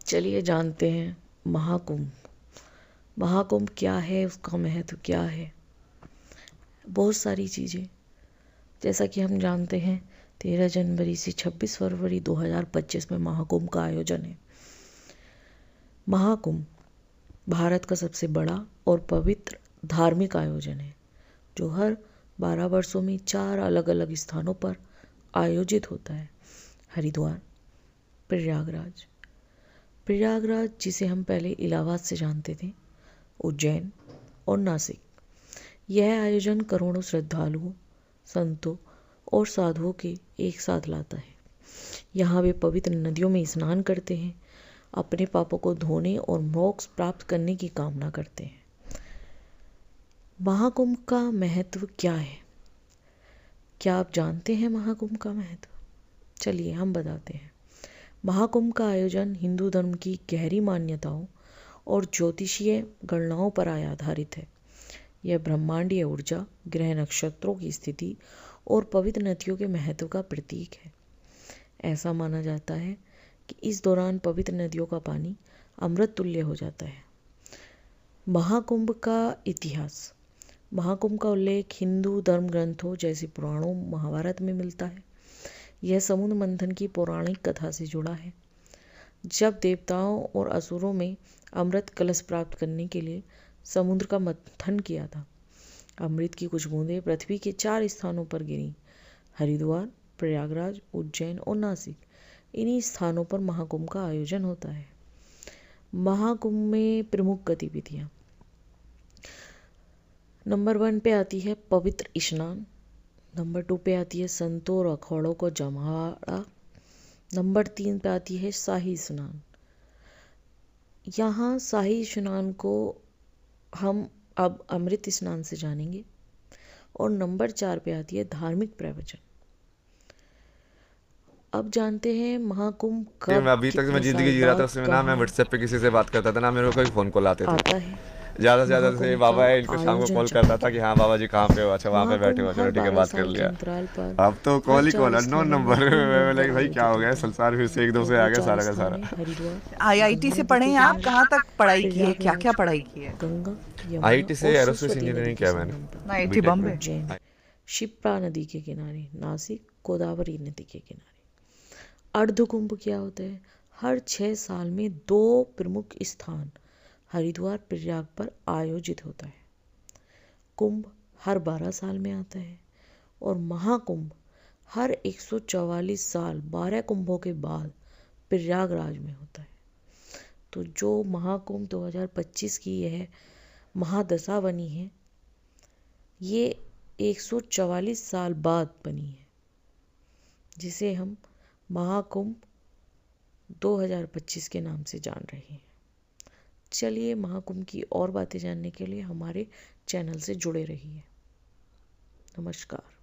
चलिए जानते हैं महाकुंभ। महाकुंभ क्या है, उसका महत्व क्या है। बहुत सारी चीज़ें, जैसा कि हम जानते हैं 13 जनवरी से 26 फरवरी 2025 में महाकुंभ का आयोजन है। महाकुंभ भारत का सबसे बड़ा और पवित्र धार्मिक आयोजन है जो हर 12 वर्षों में 4 अलग अलग स्थानों पर आयोजित होता है। हरिद्वार, प्रयागराज, प्रयागराज जिसे हम पहले इलाहाबाद से जानते थे, उज्जैन और नासिक। यह आयोजन करोड़ों श्रद्धालुओं, संतों और साधुओं के एक साथ लाता है। यहाँ वे पवित्र नदियों में स्नान करते हैं, अपने पापों को धोने और मोक्ष प्राप्त करने की कामना करते हैं। महाकुंभ का महत्व क्या है? क्या आप जानते हैं महाकुंभ का महत्व? चलिए हम बताते हैं। महाकुंभ का आयोजन हिंदू धर्म की गहरी मान्यताओं और ज्योतिषीय गणनाओं पर आधारित है। यह ब्रह्मांडीय ऊर्जा, ग्रह नक्षत्रों की स्थिति और पवित्र नदियों के महत्व का प्रतीक है। ऐसा माना जाता है कि इस दौरान पवित्र नदियों का पानी अमृत तुल्य हो जाता है। महाकुंभ का इतिहास। महाकुंभ का उल्लेख हिंदू धर्म ग्रंथों जैसे पुराणों, महाभारत में मिलता है। यह समुद्र मंथन की पौराणिक कथा से जुड़ा है, जब देवताओं और असुरों में अमृत कलश प्राप्त करने के लिए समुद्र का मंथन किया था। अमृत की कुछ बूंदें पृथ्वी के 4 स्थानों पर गिरी: हरिद्वार, प्रयागराज, उज्जैन और नासिक। इन्हीं स्थानों पर महाकुंभ का आयोजन होता है। महाकुंभ में प्रमुख गतिविधियां। नंबर 1 पे आती है पवित्र स्नान। नंबर 2 पे आती है संतों और अखाड़ों को जमाड़ा। नंबर 3 पे आती है शाही स्नान। यहाँ शाही स्नान को हम अब अमृत स्नान से जानेंगे। और नंबर 4 पे आती है धार्मिक प्रवचन। अब जानते हैं महाकुंभ मैं कब, अभी तक कितने मैं जिंदगी साल जी रहा था, बाद, उसमें ना मैं कहाँ व्हाट्सएप पे किसी से बात करता था ना मेरे को कोई फ़ोन कॉल आते थे। आता है। ज़्यादा से ज़्यादा से महाकुंभ का बाबा है, इनको शाम को आयोजन कॉल चक्र। करता था कि हाँ बाबा जी कहाँ पे हो, अच्छा वहाँ पे बैठे महाकुंभ हो, चलो हर ठीक है 12 बात कर साल के लिया। अंतराल पर अब तो हर कॉल ही कॉल, 4 अननोन स्थानों में नंबर कुंभ मैं मेला लगे भाई क्या आयोजित हो गया, होता है। संसार फिर से एक दो से और आ वो गया 4 सारा का स्थान सारा। है हरिद्वार, आईआईटी गंगा से नदी पढ़े के हैं आप? किनारे, कहाँ तक पढ़ाई की है? क्या क्या प्रयागराज, पढ़ाई की है? गंगा, यमुना आईटी से और एरोस्पेस सरस्वती नदी इंजीनियरिंग के किया मैंने, संगम पर, आईआईटी बीटेक में। बॉम्बे। उज्जैन, शिप्रा नदी के किनारे, नासिक, गोदावरी नदी के किनारे। अर्धकुंभ क्या होता है? हर 6 साल में 2 प्रमुख स्थान हरिद्वार, प्रयाग पर आयोजित होता है। कुंभ हर 12 साल में आता है और महाकुंभ हर 144 साल 12 कुंभों के बाद प्रयागराज में होता है। तो जो महाकुंभ 2025 की यह महादशा बनी है, ये 144 साल बाद बनी है, जिसे हम महाकुंभ 2025 के नाम से जान रहे हैं। चलिए महाकुंभ की और बातें जानने के लिए हमारे चैनल से जुड़े रहिए। नमस्कार।